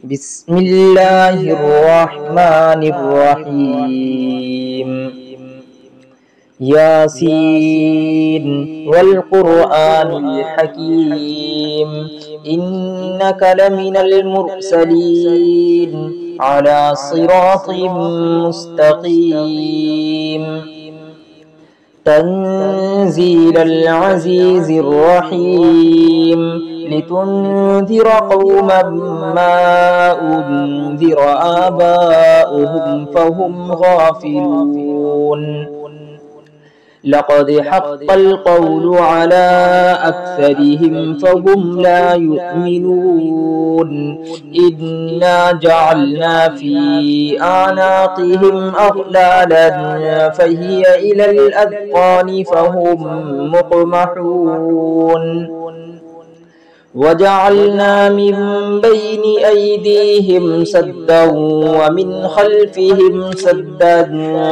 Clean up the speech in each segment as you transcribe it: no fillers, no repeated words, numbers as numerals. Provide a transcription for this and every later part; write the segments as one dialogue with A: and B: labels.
A: بسم الله الرحمن الرحيم ياسين والقرآن الحكيم إنك لمن المرسلين على صراط مستقيم تنزيل العزيز الرحيم لتنذر قوما ما أنذر آباؤهم فهم غافلون لقد حق القول على أكثرهم فهم لا يؤمنون إنا جعلنا في أعناقهم أغلالا فهي إلى الأذقان فهم مقمحون وجعلنا من بين أيديهم سدا ومن خلفهم سدا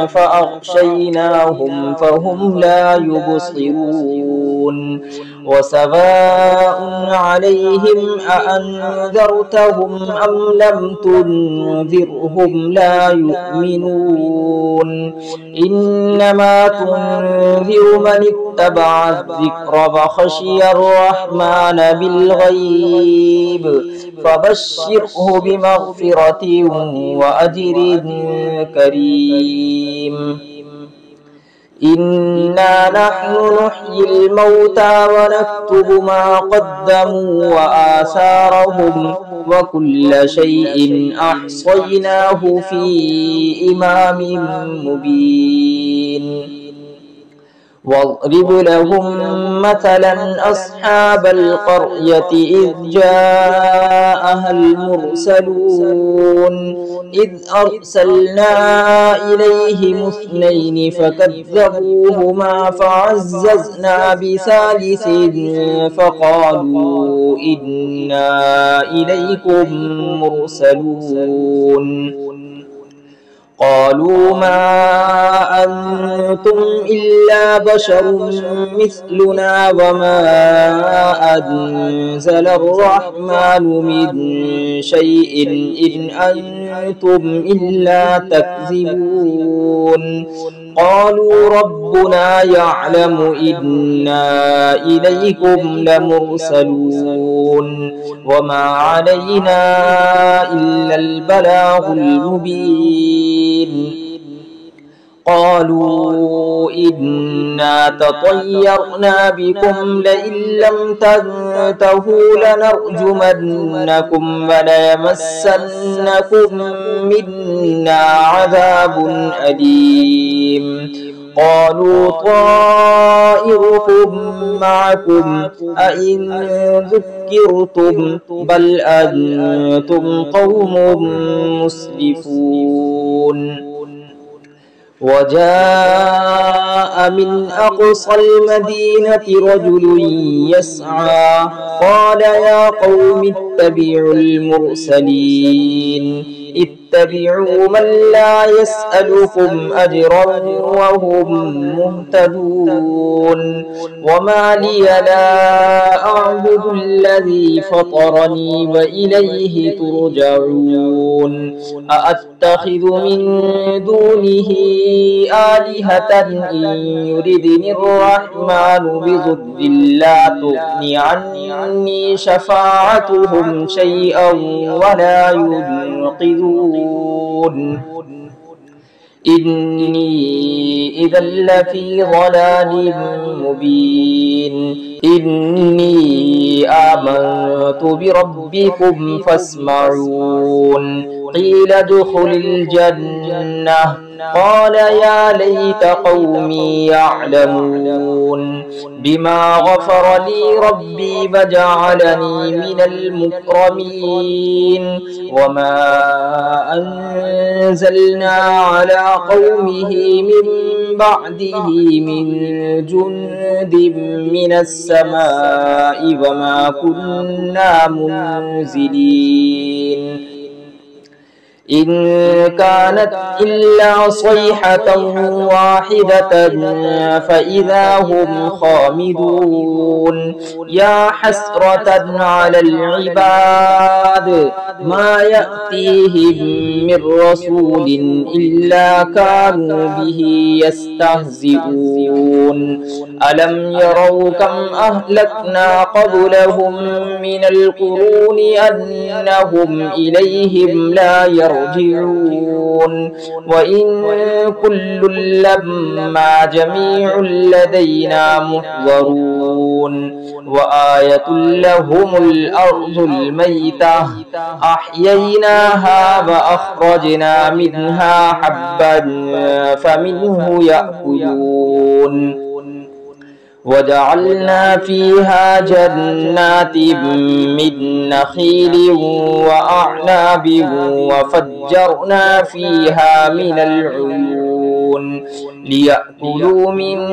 A: فأغشيناهم فهم لا يبصرون وسواء عليهم أأنذرتهم أم لم تنذرهم لا يؤمنون إنما تنذر من اتبع الذكر وخشي الرحمن بالغيب فبشره بمغفرة وأجر كريم إنا نحن نحيي الموتى ونكتب ما قدموا وآثارهم وكل شيء أحصيناه في إمام مبين واضرب لهم مثلا أصحاب القرية إذ جاءها المرسلون إذ أرسلنا إليهم اثنين فكذبوهما فعززنا بثالث فقالوا إنا إليكم مرسلون قالوا ما أنتم إلا بشر مثلنا وما أنزل الرحمن من شيء إن أنتم إلا تكذبون قالوا ربنا يعلم إنا إليكم لمرسلون وما علينا إلا البلاغ المبين قالوا إنا تطيرنا بكم لئن لم تنتهوا لنرجمنكم وليمسنكم منا عذاب أليم قالوا طائركم معكم أئن ذكرتم بل أنتم قوم مسرفون وجاء من أقصى المدينة رجل يسعى قال يا قوم اتبعوا المرسلين اتبعوا من لا يسألكم أجرا وهم مهتدون وما لي لا أعبد الذي فطرني وإليه ترجعون أأتخذ من دونه آلهة إن يردني الرحمن بضر لا تغني عني شفاعتهم شيئا ولا ينقذون إني إذا لفي ضلال مبين إني آمنت بربكم فاسمعون قيل ادخل الجنة قال يا ليت قومي يعلمون بما غفر لي ربي وجعلني من المكرمين وما أنزلنا على قومه من بعده من جند من السماء وما كنا منزلين إن كانت إلا صيحة واحدة فإذا هم خامدون يا حسرة على العباد ما يأتيهم من رسول إلا كانوا به يستهزئون ألم يروا كم أهلكنا قبلهم من القرون أنهم إليهم لا يرجعون وإن كل لما جميع لدينا محضرون وآية لهم الأرض الميتة أحييناها وأخرجنا منها حبا فمنه يأكلون وجعلنا فيها جنات من نخيل وأعناب وفجرنا فيها من العيون ليأكلوا من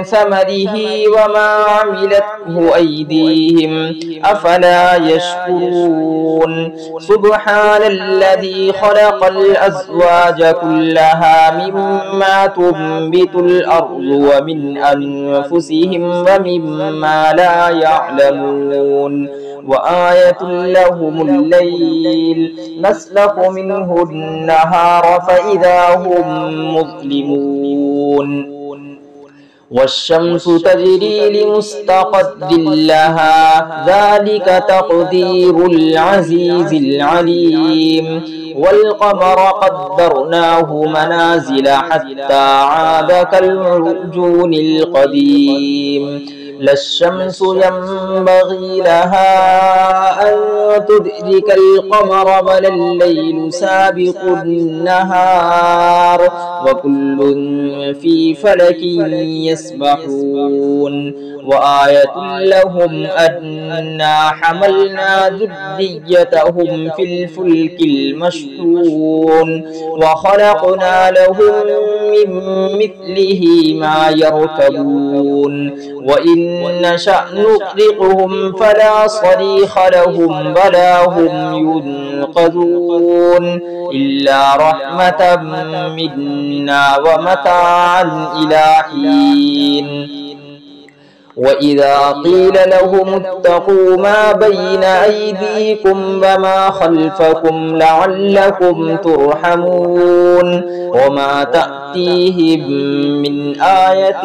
A: ثمره وما عملته أيديهم أفلا يشكرون سبحان الذي خلق الأزواج كلها مما تنبت الأرض ومن أنفسهم ومما لا يعلمون وآية لهم الليل نسلخ منه النهار فإذا هم مظلمون والشمس تجري لمستقر لها ذلك تقدير العزيز العليم والقمر قدرناه منازل حتى عاد كالعرجون القديم لا الشمس ينبغي لها أن تدرك القمر ولا الليل سابق النهار وكل في فلك يسبحون وآية لهم أنا حملنا ذريتهم في الفلك المشحون وخلقنا لهم من مثله ما يركبون وإن نشأ نغرقهم فلا صريخ لهم ولا هم ينقذون إلا رحمة منا ومتاعا إلى حين وإذا قيل لهم اتقوا ما بين أيديكم وما خلفكم لعلكم ترحمون وما تأتيهم من آية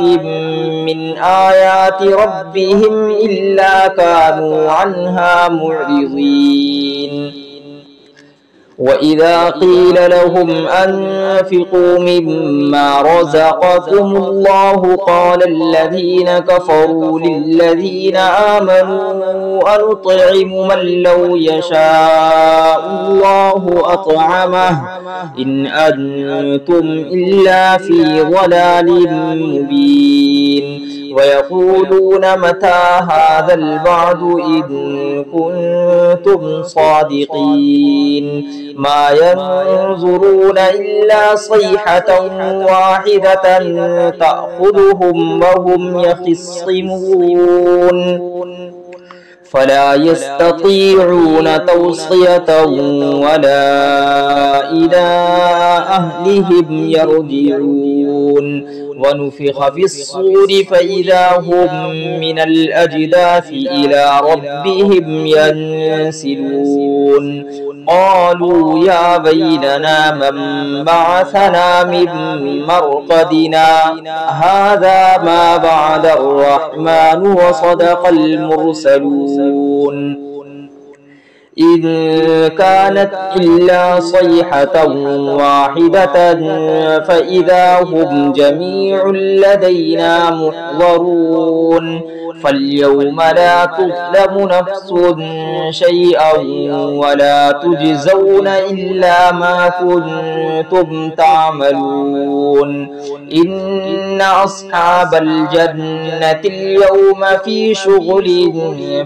A: من آيات ربهم إلا كانوا عنها معرضين وإذا قيل لهم أنفقوا مما رزقكم الله قال الذين كفروا للذين آمنوا أنطعم من لو يشاء الله أطعمه إن أنتم إلا في ضلال مبين ويقولون متى هذا الوعد إن كنتم صادقين ما ينظرون إلا صيحة واحدة تأخذهم وهم يخصمون فلا يستطيعون توصية ولا إلى أهلهم يرجعون ونفخ في الصور فإذا هم من الأجداث إلى ربهم ينسلون قالوا يا ويلنا من بعثنا من مرقدنا هذا ما بعد الرحمن وصدق المرسلون إن كانت إلا صيحة واحدة فإذا هم جميع لدينا محضرون فاليوم لا تظلم نفس شيئا ولا تجزون إلا ما كنتم تعملون إن أصحاب الجنة اليوم في شغل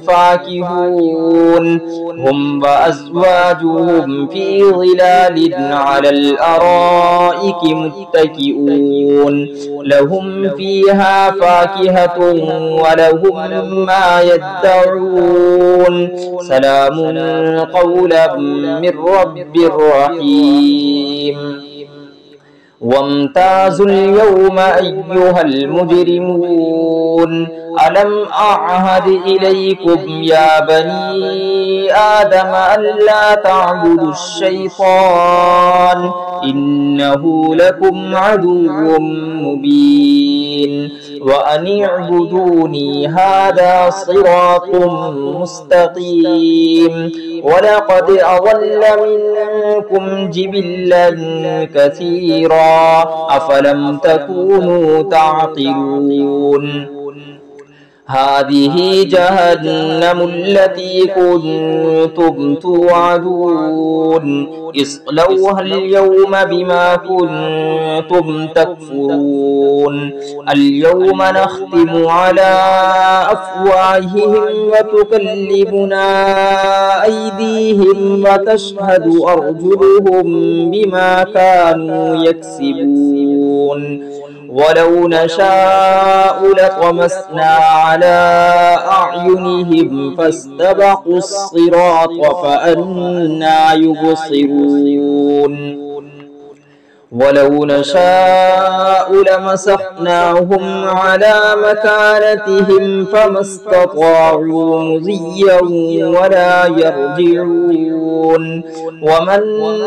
A: فاكهون هم وأزواجهم في ظلال على الأرائك متكئون لهم فيها فاكهة ولهم ولهم ما يدعون سلام قولا من رب رحيم وامتازوا اليوم أيها المجرمون ألم أعهد إليكم يا بني آدم ألا تعبدوا الشيطان إنه لكم عدو مبين وأن اعبدوني هذا صراط مستقيم ولقد أضل منكم جبلا كثيرا أفلم تكونوا تعقلون هذه جهنم التي كنتم توعدون اصلوها اليوم بما كنتم تكفرون اليوم نختم على أفواههم وتكلمنا أيديهم وتشهد أرجلهم بما كانوا يكسبون ولو نشاء لطمسنا على أعينهم فاستبقوا الصراط فأنى يبصرون ولو نشاء لمسخناهم على مكانتهم فما استطاعوا مضيا ولا يرجعون ومن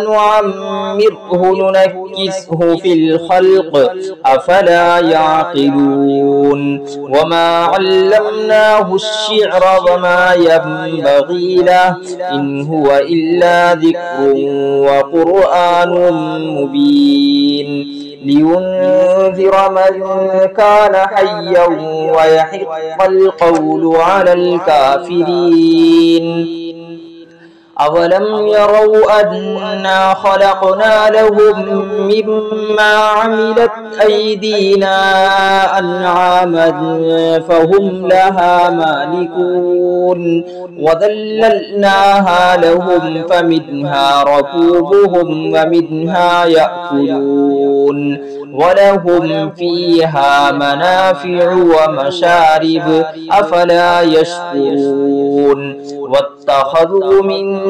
A: نعمره ننكسه في الخلق أفلا يعقلون وما علمناه الشعر وما ينبغي له إن هو إلا ذكر وقرآن مبين لينذر من كان حيا ويحق القول على الكافرين أولم يروا أنا خلقنا لهم مما عملت أيدينا أنعاما فهم لها مالكون وذللناها لهم فمنها ركوبهم ومنها يأكلون ولهم فيها منافع ومشارب أفلا يشكرون واتخذوا من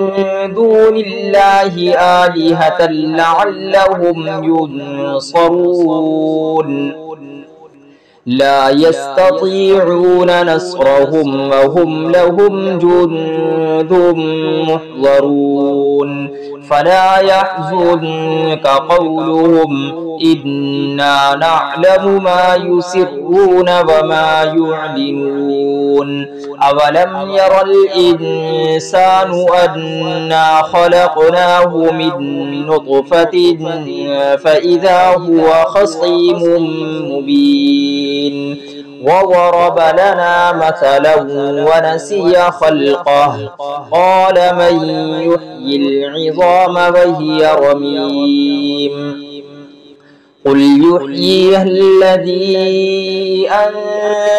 A: دون الله آلهة لعلهم ينصرون لا يستطيعون نصرهم وهم لهم جند محضرون فلا يحزنك قولهم إنا نعلم ما يسرون وما يعلنون أولم ير الإنسان أنا خلقناه من نطفة فإذا هو خصيم مبين وضرب لنا مثلا ونسي خلقه قال من يحيي العظام وهي رميم قل يحييها الذي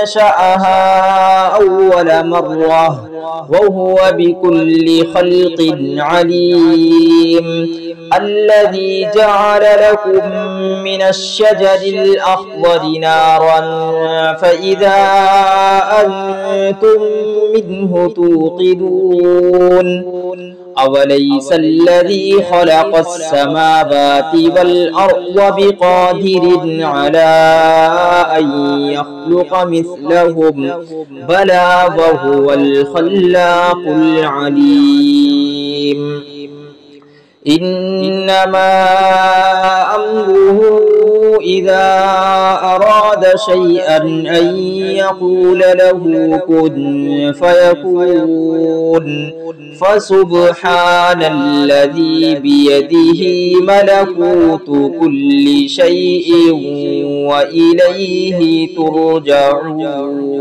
A: أنشأها أول مرة وهو بكل خلق عليم الذي جعل لكم من الشجر الأخضر نارا فإذا أنتم منه توقدون أوليس الذي خلق السماوات والأرض بقادر على أن يخلق مثلهم بلى وهو الخلاق العليم إنما أمره إذا أراد شيئا أن يقول له كن فيكون فسبحان الذي بيده ملكوت كل شيء وإليه ترجعون.